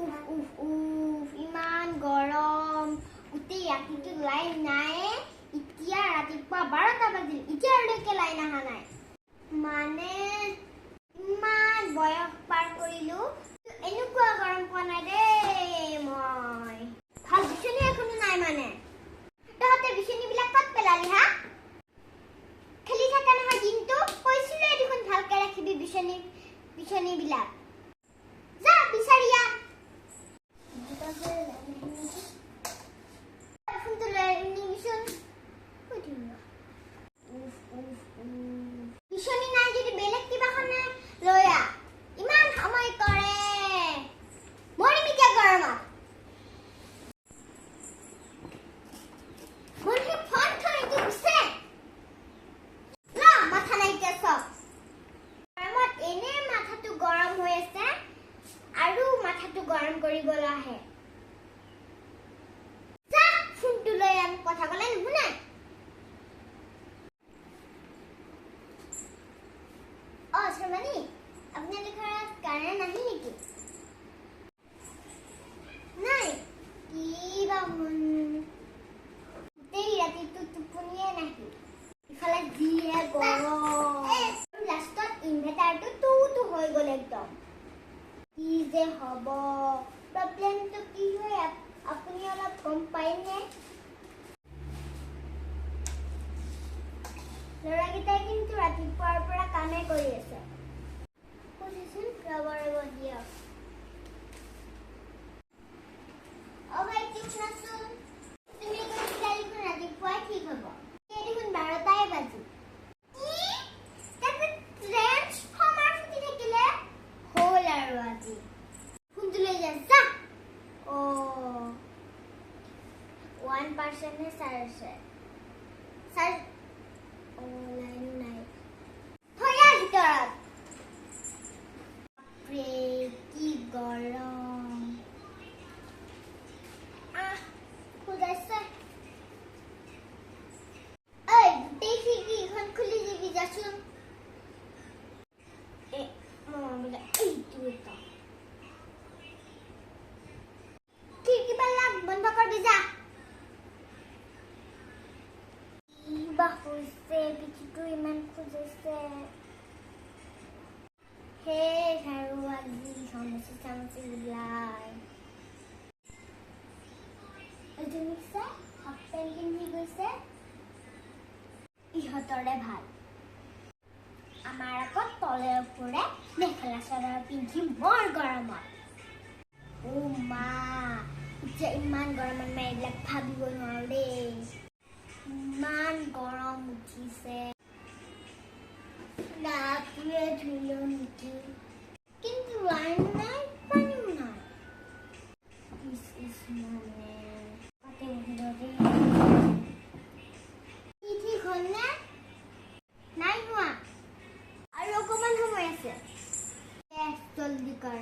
উফ উফ উফ ইমান গৰম গোটেই ৰাতিটো লাইন নাই এতিয়া ৰাতিপুৱা 12টা বাজিল এতিয়ালৈকে লাইন অহা নাই মানে ইমান বয়স পাৰ কৰিলো এনেকুৱা গৰম পোৱা নাই দেই মই ভাল বিচনী এখনো নাই মানে তহঁতে বিচনীবিলাক ক'ত পেলালি হা খেলি থাকা নহয় দিনটো কৈছিলে দেখোন ভালকে ৰাখিবি বিচনীবিলাক যা বিচাৰিয়া ফোনটো লৈ নিবিচোন বিচনী নাই যদি বেলেগ কিবাখনে লৈ আহ ইমান সময় কৰে মৰিম এতিয়া গৰমত মানুহে ফোন থৈ দিছে মাথা নাইকিয়া চব গৰমত এনে মাথাটো গৰম হৈ আছে আৰু মাথাটো গৰম কৰিবলৈ আহে যা ফোনটো লৈ আমি কথা ক'লে নুশুনে শ্ৰমণী আপোনালোকৰ ঘৰত কাৰেণ্ট নাহি নেকি নাই কিবা গোটেই ৰাতিটো টোপনিয়ে নাহি ইফালে যিহে গৰম লাষ্টত ইনভাৰ্টাৰটো টুটু হৈ গ'ল একদম কি যে হ'ব প্ৰব্লেমটো কি হয় আপুনি অলপ গম পায়নে ল'ৰাকেইটাই কিন্তু ৰাতিপুৱাৰ পৰা কামে কৰি আছে বুজিছোন ৰ'ব দিয়ক ভাই ঠিক নাচোন তুমি কৈছিলা দেখোন ৰাতিপুৱাই ঠিক হ'ব এই দেখোন 12টাই বাজিল হ'ল আৰু আজি ফোনটো লৈ যা 1% হে চাৰ্জ আছে চাৰ্জ লাইনো নাই থৈয়া ভিতৰত কি গৰম খুজাইছে গোটেই খিৰিকীখন খুলি দিবি যাচোন খিৰিকীবিলাক বন্ধ কৰিবি যা কিবা হৈছে পিঠিটো ইমান খুজাইছে আৰু আজি চামচি ওলাই দেখিছে হাফ পেণ্ট পিন্ধি গৈছে ইহঁতৰে ভাল আমাৰ আকৌ তলে ওপৰে মেখেলা চাদৰ পিন্ধি বৰ গৰমত মা এতিয়া ইমান গৰমত মই এইবিলাক ভাবিব নোৱাৰো দেই ইমান গৰম উঠিছে গাটোৱে ধুলো নেকি কিন্তু লাইন নাই পানীও নাই ঠিক হ'ল নে নাই হোৱা আৰু অকণমান সময় আছে জলদি কৰ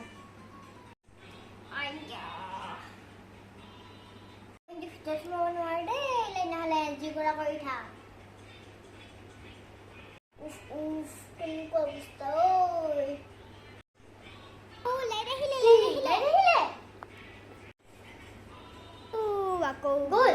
ভিতৰত সোমাব নোৱাৰো দেই নহ'লে যি কৰা কৰি থাক উফ উফ কেনেকুৱা অৱস্থা লাইট আহিলে আকৌ গ'ল